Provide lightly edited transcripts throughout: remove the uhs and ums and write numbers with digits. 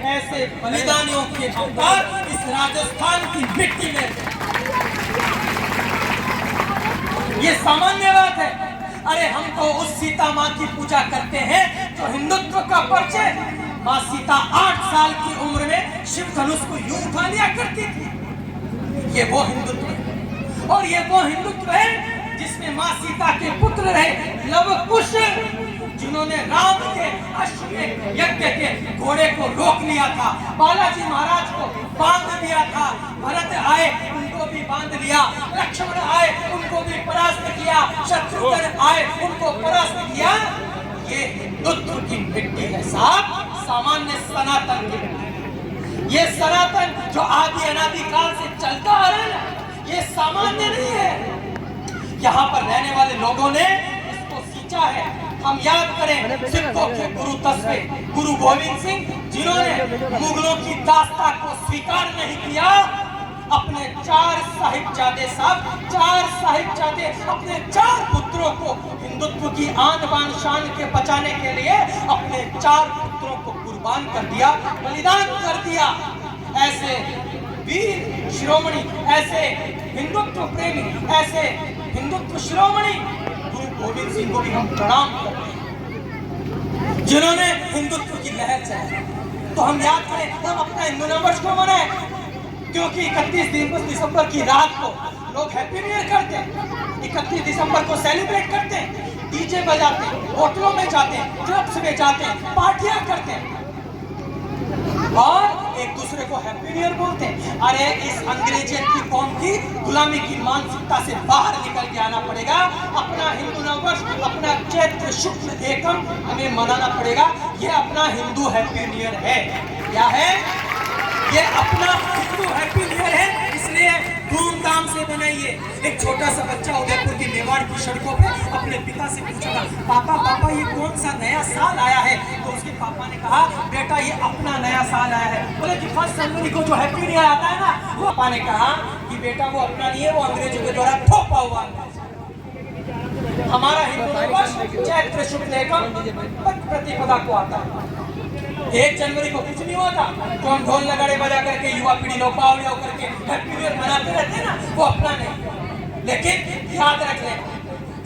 ऐसे बलिदानियों के अवतार इस राजस्थान की मिट्टी में। ये सामान्य बात है। अरे हम तो उस सीता माँ की पूजा करते हैं जो हिंदुत्व का परिचय। माँ सीता 8 साल की उम्र में शिव धनुष को यूं उठा लिया करती थी। ये वो हिंदुत्व है। और ये वो हिंदुत्व है जिसमें माँ सीता के पुत्र रहे लव कुश, जिन्होंने राम के अश्वमेध यज्ञ के घोड़े को रोक लिया था, बालाजी महाराज को बांध दिया था, भरत आए उनको भी बांध लिया, लक्ष्मण आए उनको भी परास्त किया, शत्रुघ्न आए उनको परास्त किया। ये हिंदुत्व की मिट्टी है साहब, सामान्य सनातन की मिट्टी। ये सनातन जो आदि अनादि काल से चलता आ रहा है, ये सामान्य नहीं है। यहाँ पर रहने वाले लोगों ने इसको सींचा है। हम याद करें सिखों के गुरु तस्वे गुरु गोविंद सिंह, जिन्होंने मुगलों की दास्ता को स्वीकार नहीं किया। अपने 4 साहिबजादे अपने 4 पुत्रों को हिंदुत्व की आन बान शान के बचाने के लिए अपने 4 पुत्रों को कुर्बान कर दिया, बलिदान कर दिया। ऐसे वीर शिरोमणि, ऐसे हिंदुत्व प्रेमी, ऐसे हिंदुत्व शिरोमणि गुरु गोविंद सिंह को भी हम प्रणाम करते हैं, जिन्होंने हिंदुत्व की लहर चलाई। तो हम याद करें, हम अपना हिंदू नववर्ष को मनाएं, क्योंकि 31 दिसंबर की रात को लोग हैप्पी न्यू ईयर करते हैं। 31 दिसंबर को सेलिब्रेट करते हैं, डीजे बजाते हैं, होटलों में जाते हैं, क्लब्स में जाते हैं, पार्टियां करते हैं और एक दूसरे को हैप्पी न्यू ईयर बोलते हैं। अरे इस अंग्रेजियत की कौम की गुलामी की मानसिकता से बाहर निकल के आना पड़ेगा। अपना हिंदू नववर्ष, अपना चैत्र शुक्ल एकम हमें मनाना पड़ेगा। ये अपना हिंदू हैप्पी न्यू ईयर है। क्या है ये? अपना हिंदू हैप्पी न्यू ईयर है, इसलिए धूमधाम से बनाइए। एक छोटा सा बच्चा उदयपुर की मेवाड़ की सड़कों पे अपने पिता से पूछा, पापा पापा ये कौन सा नया साल आया है? तो उसके पापा ने कहा, बेटा ये अपना नया साल आया है। बोले कि 1 जनवरी को जो हैप्पी न्यू ईयर आता है ना, वो पापा ने कहा कि बेटा वो अपना नहीं है, वो अंग्रेजों के द्वारा थोपा हुआ है। हमारा हिंदू नववर्ष चैत्र शुक्ल एकम प्रतिपदा को आता है। 1 जनवरी को कुछ नहीं होता, तो हम ढोल नगाड़े बजा करके युवा पीढ़ी लोग बावड़िया करके हैप्पी न्यू ईयर मनाते रहते हैं ना, वो अपना नहीं। लेकिन याद रख लें,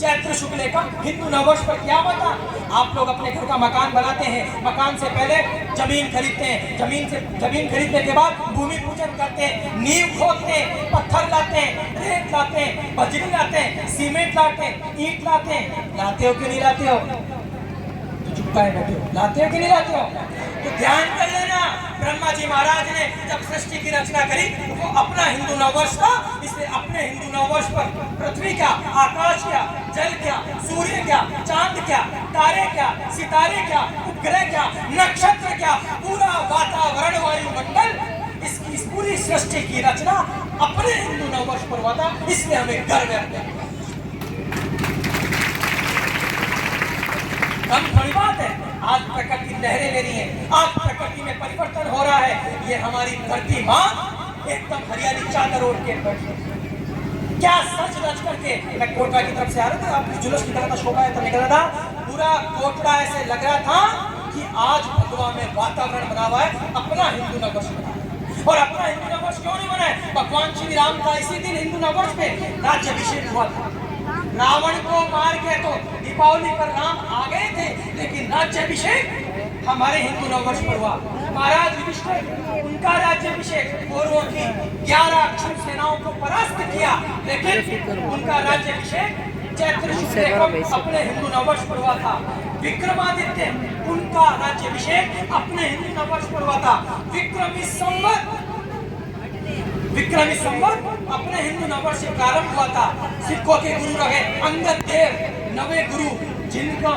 चैत्र शुक्ल एकम हिंदू नववर्ष पर क्या बता? आप लोग अपने घर का मकान बनाते हैं, मकान से पहले जमीन खरीदते हैं, जमीन खरीदने के बाद भूमि पूजन करते हैं, नींव खोदते हैं, पत्थर लाते हैं, रेत लाते हैं, बजरी लाते हैं, सीमेंट लाते हैं, ईंट लाते हैं। लाते हो कि नहीं लाते हो? तो चुप काहे बैठे हो? लाते हो कि नहीं लाते हो? तो ध्यान कर लेना, ब्रह्मा जी महाराज ने जब सृष्टि की रचना करी तो वो अपना हिंदू नववर्ष था, इसलिए अपने हिंदू नववर्ष पर पृथ्वी क्या, आकाश क्या, जल क्या, सूर्य क्या, चांद क्या, तारे क्या, सितारे क्या, उपग्रह क्या, नक्षत्र क्या, पूरा वातावरण वायुमंडल, इसकी इस पूरी सृष्टि की रचना अपने हिंदू नववर्ष पर हुआ था, इसलिए हमें गर्व है। हम थोड़ी बात है, आज प्रकृति लहरें ले रही है, आज प्रकृति में परिवर्तन हो रहा है। ये हमारी धरती माँ एकदम हरियाली चादर ओढ़ के बैठी है। क्या सच रच करके, मैं कोटड़ा की तरफ से आ रहा था, आपकी जुलूस निकल रहा था, शोभा यात्रा निकल रहा था, पूरा कोटड़ा ऐसे लग रहा था कि आज भगवा में वातावरण बना हुआ है, अपना हिंदू नववर्ष बना है। और अपना हिंदू नववर्ष क्यों नहीं बना है? भगवान श्री राम का इसी दिन हिंदू नववर्ष पे राज्याभिषेक हुआ था। रावण को मार के तो दीपावली पर राम आ गए थे, लेकिन राज्याभिषेक हमारे हिंदू नववर्ष पर हुआ। महाराज युधिष्ठिर, उनका राज्याभिषेक कौरवों की 11 अक्षम सेनाओं को परास्त किया, लेकिन उनका राज्याभिषेक चैत्र शुक्ल एकम अपने हिंदू नववर्ष पर हुआ था। विक्रमादित्य, उनका राज्याभिषेक अपने हिंदू नववर्ष पर हुआ था। विक्रमी संवत अपने हिंदू नववर्ष से प्रारंभ हुआ था। सिखों के गुरु रहे अंगद देव, नवे गुरु, जिनका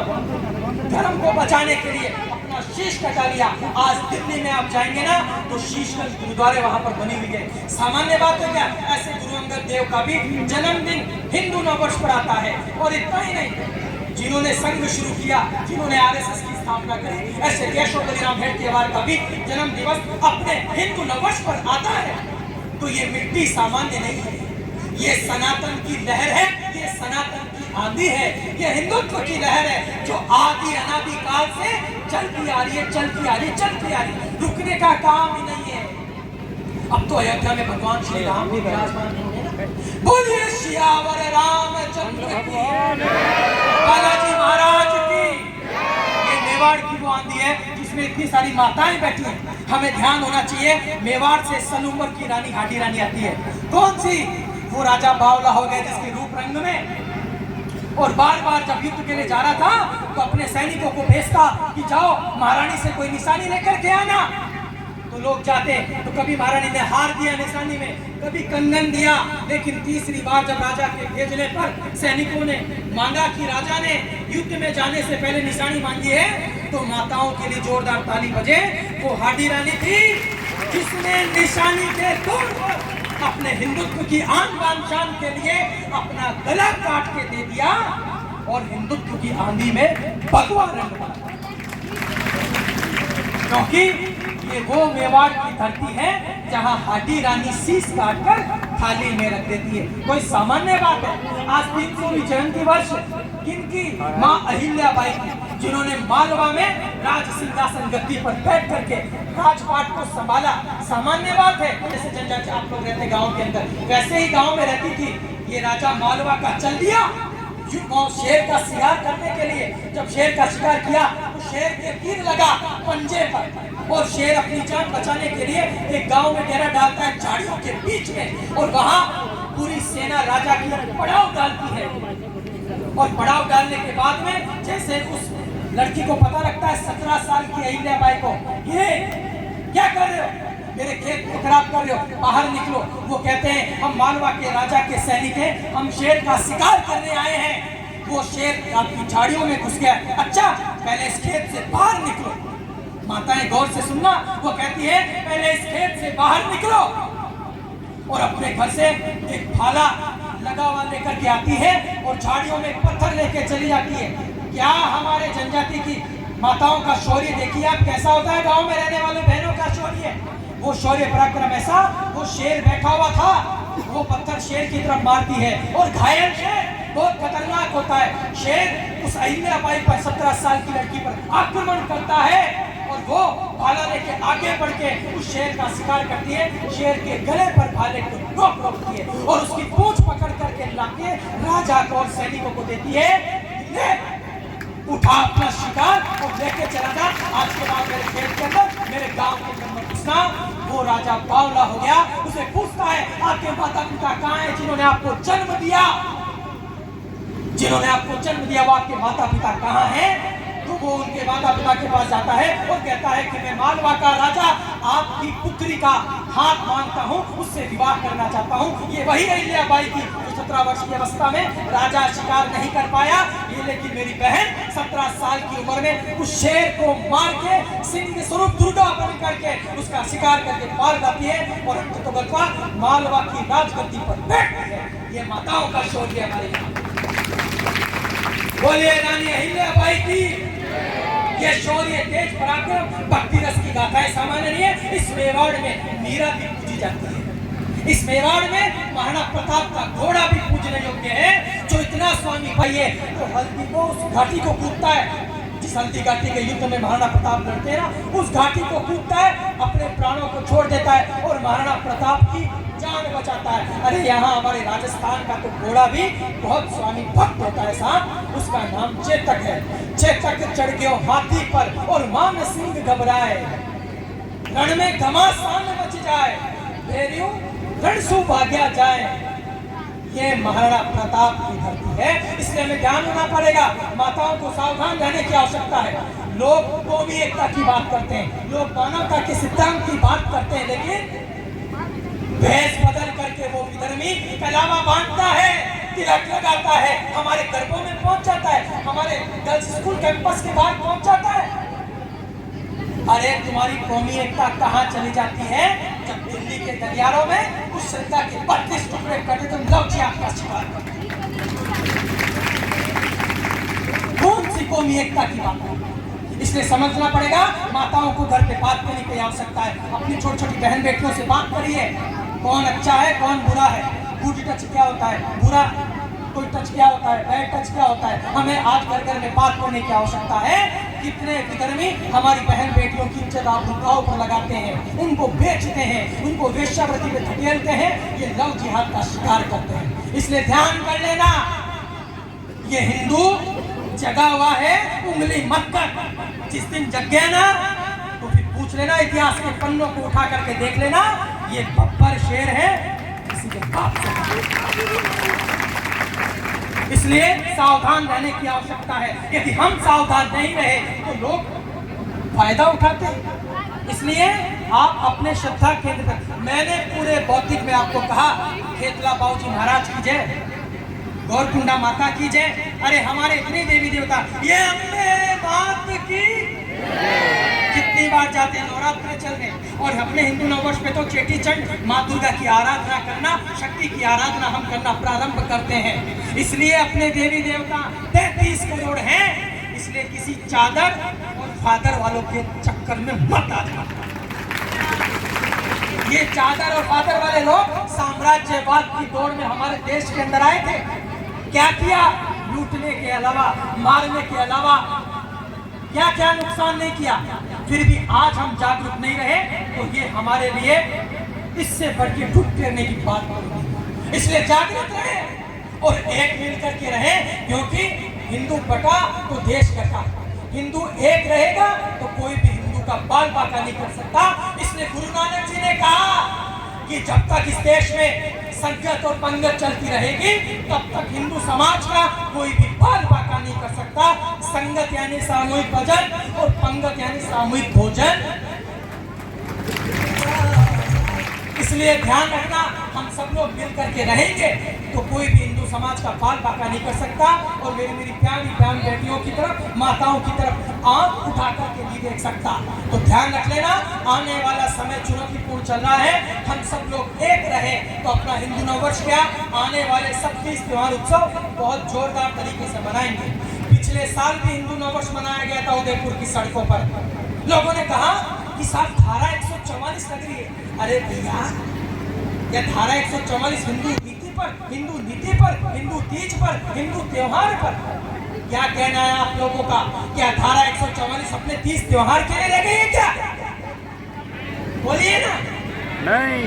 धर्म को बचाने के लिए अपना शीश कटा लिया। आज दिल्ली में आप जाएंगे ना तो शीशगंज गुरुद्वारे वहां पर बनी हुई है। सामान्य बात है क्या? ऐसे गुरु अंगद देव का भी जन्मदिन हिंदू नववर्ष पर आता है। और इतना ही नहीं, जिन्होंने संघ शुरू किया, जिन्होंने आरएसएस की स्थापना करी, ऐसे केशव बलिराम हेडगेवार का भी जन्म दिवस अपने हिंदू नववर्ष पर आता है। तो ये मिट्टी सामान्य नहीं है, ये सनातन की लहर है, ये सनातन की आंधी है, ये हिंदुत्व की लहर है जो आदि अनादि काल से चलती आ रही है, चलती आ रही है, चलती आ रही है, रुकने का काम ही नहीं है। अब तो अयोध्या में भगवान श्री राम भी विराजमान होंगे ना। बोलिए सियावर रामचंद्र की, बालाजी महाराज की। ये मेवाड़ की वो आंधी है जिसमें इतनी सारी माताएं बैठी हैं। हमें ध्यान होना चाहिए, मेवाड़ से सलूमर की रानी हाडी रानी आती है। कौन सी? वो राजा बावला हो गए जिसके रूप रंग में, और बार बार जब युद्ध के लिए जा रहा था तो अपने सैनिकों को भेजता कि जाओ महारानी से कोई निशानी लेकर के आना। तो लोग जाते, तो कभी महारानी ने हार दिया निशानी में, कभी कंगन दिया, लेकिन तीसरी बार जब राजा के भेजने पर सैनिकों ने मांगा कि राजा ने युद्ध में जाने से पहले निशानी मांगी है, तो माताओं के लिए जोरदार ताली बजे। वो हाडी रानी थी जिसने निशानी के तौर पर अपने हिंदुत्व की आन बान शान के लिए अपना गला काट के दे दिया और हिंदुत्व की आंधी में भगवा रंग बना। क्योंकि ये वो मेवाड़ की धरती है जहां हाडी रानी शीश काटकर थाली में रख देती है। कोई सामान्य बात है? आज 300वीं जयंती वर्ष किनकी? मां अहिल्याबाई की, जिन्होंने मालवा में राज सिंहासन गद्दी पर बैठ करके राजपाट को संभाला। सामान्य बात है? जैसे जनजाति आप लोग रहते गांव के अंदर, वैसे ही गांव में रहती थी। ये राजा मालवा का चल दिया शेर का शिकार करने के लिए। जब शेर का शिकार किया तो शेर के तीर लगा पंजे पर, और शेर अपनी जान बचाने के लिए एक गांव में डेरा डालता है झाड़ियों के बीच में, और वहां पूरी सेना राजा की पड़ाव डालती है। और पड़ाव डालने के बाद में जैसे उस लड़की को पता लगता है, 17 साल की अहिल्याबाई को, ये क्या कर रहे हो, मेरे खेत को खराब कर रहे हो, बाहर निकलो। वो कहते हैं हम मालवा के राजा के सैनिक हैं, हम शेर का शिकार करने आए हैं। वो शेर आपकी झाड़ियों में घुस गया। अच्छा, पहले इस खेत से बाहर निकलो। माताएं गौर से सुनना, वो कहती है पहले इस खेत से बाहर निकलो, और अपने घर से एक भाला लगा हुआ लेकर के आती है और झाड़ियों में पत्थर लेके चली जाती है। क्या हमारे जनजाति की माताओं का शौर्य देखिए आप कैसा होता है, गांव में रहने वाले बहनों का शौर्य। वो शौर्य पराक्रम ऐसा, वो शेर बैठा हुआ था, वो पत्थर शेर की तरफ मारती है, और घायल शेर बहुत खतरनाक होता है। शेर उस अहिल्याबाई पर, 17 साल की लड़की पर आक्रमण करता है, और वो भाला लेके आगे बढ़ के उस शेर का शिकार करती है। शेर के गले पर भाले को रोकती है और उसकी पूंछ पकड़ करके लाके राजा को और सैनिकों को देती है, ले उठा अपना शिकार और लेके चला जा। आज के बाद मेरे खेत के अंदर, मेरे गांव के अंदर घुसना। वो राजा बावला हो गया, उसे पूछता है आपके माता पिता कहाँ हैं जिन्होंने आपको जन्म दिया, जिन्होंने आपको जन्म दिया, वो आपके माता पिता कहाँ हैं? तो वो उनके माता पिता के पास जाता है और कहता है कि मैं मालवा का राजा आपकी पुत्री का हाथ मांगता हूँ, उससे विवाह करना चाहता हूँ। ये वही अहिल्याबाई थी जो 17 वर्ष की अवस्था में राजा शिकार नहीं कर पाया, ये लेकिन मेरी बहन 17 साल की उम्र में उस शेर को मार के सिंह स्वरूप दुर्गा बन करके उसका शिकार करके मार जाती है और अंततः मालवा की राजगद्दी पर बैठती है। ये माताओं का शौर्य हमारे यहाँ। बोलिए रानी अहिल्याबाई की। ये शौर्य, तेज पराक्रम, भक्ति रस की गाथाएं सामान्य नहीं है। इस मेवाड़ में मीरा भी पूजी जाती है। इस मेवाड़ में महाराणा प्रताप का घोड़ा भी पूजने योग्य है, जो इतना स्वामी भाई है तो हल्दी को, उस घाटी को कूदता है। जिस हल्दी घाटी के युद्ध में महाराणा प्रताप लड़ते हैं ना, उस घाटी को कूदता है, अपने प्राणों को छोड़ देता है और महाराणा प्रताप की जान बचाता है। अरे यहाँ हमारे राजस्थान का तो घोड़ा भी बहुत स्वामी भक्त होता है साहब, उसका नाम चेतक है। चेतक चढ़ गयो हाथी पर और मान सिंह घबराए, रण में घमासान मच जाए, भेरियों रणसु भाग्या जाए। ये महाराणा प्रताप की धरती है, इसलिए हमें ध्यान होना पड़ेगा। माताओं को सावधान रहने की आवश्यकता है। लोग कौमी एकता की बात करते हैं, लोग मानवता के सिद्धांत की बात करते हैं, लेकिन भेष बदल करके वो विधर्मी कलावा बांधता है, तिलक लगाता है, हमारे गरबों में पहुंच जाता है, हमारे गर्ल्स स्कूल कैंपस के बाहर पहुंच जाता है। अरे तुम्हारी कौमी एकता कहाँ चली जाती है जब दिल्ली के गलियारों में उस श्रद्धा के 32 टुकड़े करते तुम लौटी आपका शिकार करते। कौन सी कौमी एकता की बात है? इसलिए समझना पड़ेगा। माताओं को घर पे बात करने की आवश्यकता है। अपनी छोटी छोटी बहन बेटियों से बात करिए, कौन अच्छा है कौन बुरा है। गुड टच क्या होता है? बुरा कोई टच क्या होता है, बैड टच क्या होता है, हमें आज घर घर में बात करने की आवश्यकता है। कितने विधर्मी हमारी बहन बेटियों की इज्जत आबरूओं पर लगाते हैं, उनको बेचते हैं, उनको वेश्यावृत्ति में धकेलते हैं, ये लव जिहाद का शिकार करते हैं। इसलिए ध्यान कर लेना, ये हिंदू जगा हुआ है, उंगली मत कर। जिस दिन जग गया ना तो फिर पूछ लेना, इतिहास के पन्नों को उठा करके देख लेना, ये बब्बर शेर है किसी के बाप से। इसलिए सावधान रहने की आवश्यकता है। यदि हम सावधान नहीं रहे तो लोग फायदा उठाते हैं। इसलिए आप अपने श्रद्धा केंद्र पर, मैंने पूरे भौतिक में आपको कहा, खेतला बाबूजी महाराज की जय, गौरकुंडा माता की जय, अरे हमारे इतने देवी देवता, ये अम्बे मात की, कितनी बार जाते हैं नवरात्र चलने। और अपने हिंदू नववर्ष पे तो चेटी चंड माँ दुर्गा की आराधना करना, शक्ति की आराधना हम करना प्रारंभ करते हैं। इसलिए अपने देवी देवता 33 करोड़ हैं, इसलिए किसी चादर और फादर वालों के चक्कर में मत आ जाओ। ये चादर और फादर वाले लोग साम्राज्यवाद की दौड़ में हमारे देश के अंदर आए थे, क्या किया? लूटने के अलावा, मारने के अलावा क्या क्या नुकसान नहीं किया। फिर भी आज हम जागरूक नहीं रहे तो ये हमारे लिए इससे बढ़ के फुट गिरने की बात होगी। इसलिए जागरूक रहे और एक मिल करके रहे, क्योंकि हिंदू बटा तो देश कटा। हिंदू एक रहेगा तो कोई भी हिंदू का बाल बाका नहीं कर सकता। इसलिए गुरु नानक जी ने कहा कि जब तक इस देश में संगत और पंगत चलती रहेगी तब तक हिंदू समाज का कोई भी बाल बाका नहीं कर सकता। संगत यानी सामूहिक भजन और पंगत यानी सामूहिक भोजन। इसलिए ध्यान रखना, हम सब लोग मिल करके रहेंगे तो कोई भी हिंदू समाज का बाल बाका नहीं कर सकता। और मेरी प्यारी बहन बेटियों की तरफ, माताओं की तरफ आंख उठा करके नहीं देख सकता। तो ध्यान रख लेना, आने वाला समय चुनौतीपूर्ण चल रहा है। हम सब लोग एक रहे तो अपना हिंदू नववर्ष क्या, आने वाले 26 त्योहार उत्सव बहुत जोरदार तरीके से मनाएंगे। पिछले साल भी हिंदू नववर्ष मनाया गया था उदयपुर की सड़कों पर। लोगों ने कहा कि साहब धारा 144 लग रही है। अरे भैया, यह धारा 144 हिंदू नीति पर, हिंदू नीति पर, हिंदू तीज पर, हिंदू त्योहार पर, क्या कहना है आप लोगों का? क्या धारा 144 अपने 30 त्योहार के लिए रह गई है क्या? बोलिए ना। नहीं,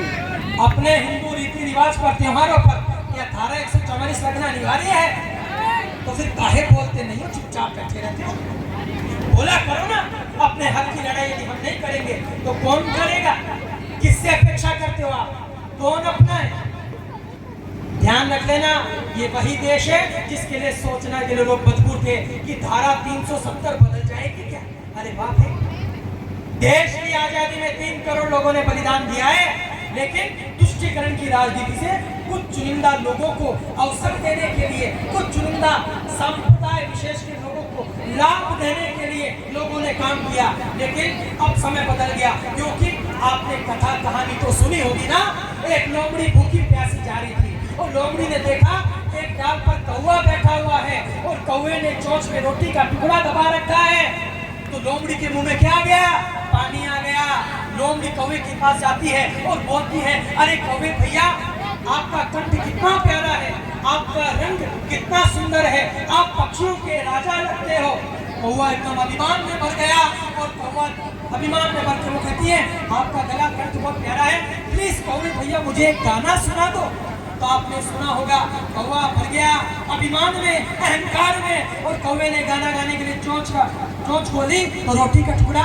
अपने हिंदू रीति रिवाज पर, त्योहारों पर क्या धारा 144 लगना अनिवार्य है? तो फिर काहे बोलते नहीं हो, चुपचाप बैठे रहते हो? बोला करो ना, अपने हक की लड़ाई यदि हम नहीं करेंगे तो कौन करेगा? किससे अपेक्षा करते हो आप? कौन अपना है? ध्यान रख लेना, ये वही देश है जिसके लिए सोचना के लिए लोग मजबूर थे कि धारा 370 बदल जाएगी क्या। अरे बाप रे, देश की आजादी में 3 करोड़ लोगों ने बलिदान दिया है, लेकिन तुष्टीकरण की राजनीति से कुछ चुनिंदा लोगों को अवसर देने के लिए, कुछ चुनिंदा संप्रदाय विशेष के लोगों को लाभ देने के लिए लोगों ने काम किया। लेकिन अब समय बदल गया, क्योंकि आपने कथा कहानी तो सुनी होगी ना। एक लोमड़ी भूखी प्यासी जा रही थी और लोमड़ी ने देखा एक डाल पर कौवा बैठा हुआ है और कौवे ने चोंच में रोटी का टुकड़ा दबा रखा है। तो लोमड़ी के मुंह में क्या आ गया? पानी आ गया। लोमड़ी कौवे के पास जाती है और बोलती है, अरे कौवे भैया, आपका कंठ कितना प्यारा है, आपका रंग कितना सुंदर है, आप पक्षियों के राजा लगते हो। कौवा एकदम अभिमान में भर गया और कौवा अभिमान में भर के वो कहती है, आपका गला कंठ बहुत प्यारा है, प्लीज कौवे भैया मुझे एक गाना सुना दो। तो आपने सुना होगा, कौवा भर गया अभिमान में, अहंकार में, और कौवे ने गाना गाने के लिए चोंच खोली तो रोटी का टुकड़ा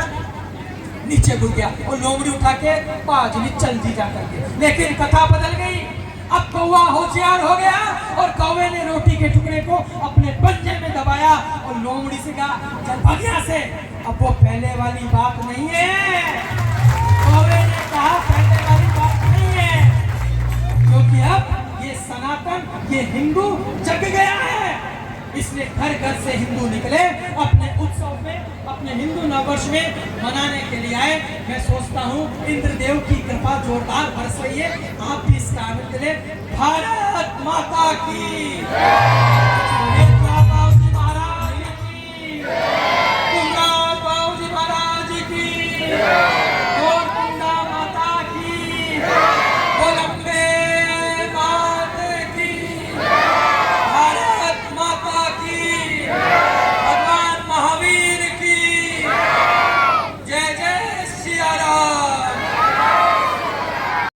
नीचे गिर गया और लोमड़ी उठा के पाजली चल दी जा करके। लेकिन कथा बदल गई, अब कौवा होशियार हो गया और कौवे ने रोटी के टुकड़े को अपने पंजे में दबाया और लोमड़ी से कहा, चल भाग यहाँ से। अब वो पहले वाली बात नहीं है, कौवे ने कहा पहले वाली बात नहीं है, क्योंकि अब ये सनातन, ये हिंदू जग गया है। इसलिए घर घर से हिंदू निकले, अपने उत्सव में, अपने हिंदू नववर्ष में मनाने के लिए आए। मैं सोचता हूँ इंद्रदेव की कृपा जोरदार बरस रही है, आप भी इसका आनंद लें। भारत माता की